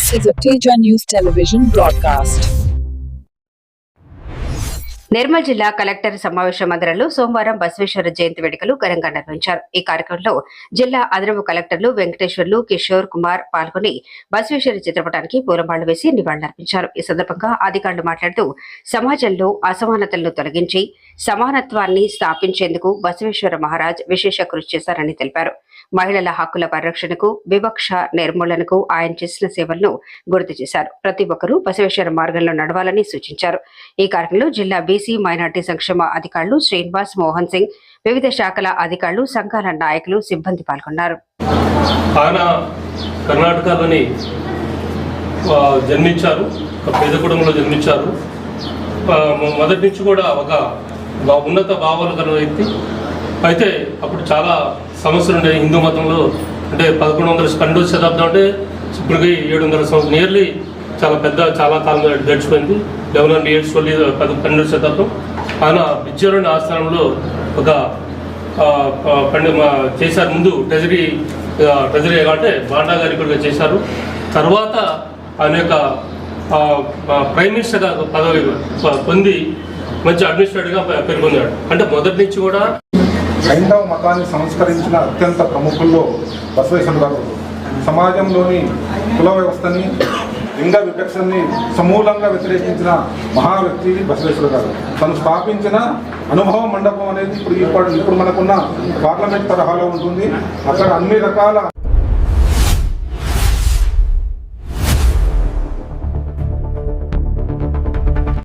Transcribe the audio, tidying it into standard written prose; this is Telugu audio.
This is a Teja News Television broadcast. Nirmal జిల్లా కలెక్టర్ సమావేశ మందిరంలో సోమవారం బసవేశ్వర జయంతి వేడుకలు ఘనంగా నిర్వహించారు. ఈ కార్యక్రమంలో జిల్లా అదనపు కలెక్టర్లు వెంకటేశ్వర్లు, కిషోర్ కుమార్ పాల్గొని బసవేశ్వర చిత్రపటానికి పూలమాలలు వేసి నివాళులర్పించారు. ఈ సందర్భంగా అధికారులు మాట్లాడుతూ సమాజంలో అసమానతలను తొలగించి సమానత్వాన్ని స్థాపించేందుకు బసవేశ్వర మహారాజ్ విశేష కృషి చేశారని తెలిపారు. మహిళల హక్కుల పరిరక్షణకు, వివక్ష నిర్మూలనకు ఆయన చేసిన సేవలను గుర్తు చేశారు. ప్రతి ఒక్కరూ బసవేశ్వర మార్గంలో నడవాలని సూచించారు. ఈ కార్యక్రమంలో జిల్లా బీసీ మైనార్టీ సంక్షేమ అధికారులు శ్రీనివాస్, మోహన్ సింగ్, వివిధ శాఖల అధికారులు, సంఘాల నాయకులు, సిబ్బంది పాల్గొన్నారు. ఆయన కర్ణాటకలోని జన్మించారు, పేద కుటుంబంలో జన్మించారు. మొదటి నుంచి కూడా ఒక ఉన్నత భావాలు కలిగిన వ్యక్తి. అయితే అప్పుడు చాలా సమస్యలు ఉండేవి హిందూ మతంలో. అంటే 1212వ శతాబ్దం అంటే ఇప్పటికి 700 సంవత్సరం నియర్లీ చాలా కాలం గడిచిపోయింది. 1100 years 12వ శతాబ్దం. ఆయన బిజ్జలోని ఆస్థానంలో ఒక చేశారు. ముందు ట్రెజరీ అంటే బాండా గారి కూడా చేశారు. తర్వాత ఆయన యొక్క ప్రైమ్ మినిస్టర్గా పదవి పొంది మంచి అడ్మినిస్ట్రేటర్గా పేర్కొన్నాడు. అంటే మొదటి నుంచి కూడా హైందవ మతాన్ని సంస్కరించిన అత్యంత ప్రముఖుల్లో బసవేశ్వరుడు గారు. సమాజంలోని కుల వ్యవస్థని, లింగ వివక్షని సమూలంగా వ్యతిరేకించిన మహా వ్యక్తి బసవేశ్వరుడు గారు. తను స్థాపించిన అనుభవ మండపం అనేది ఇప్పుడు మనకున్న పార్లమెంట్ తరహాలో ఉంటుంది. అక్కడ అన్ని రకాల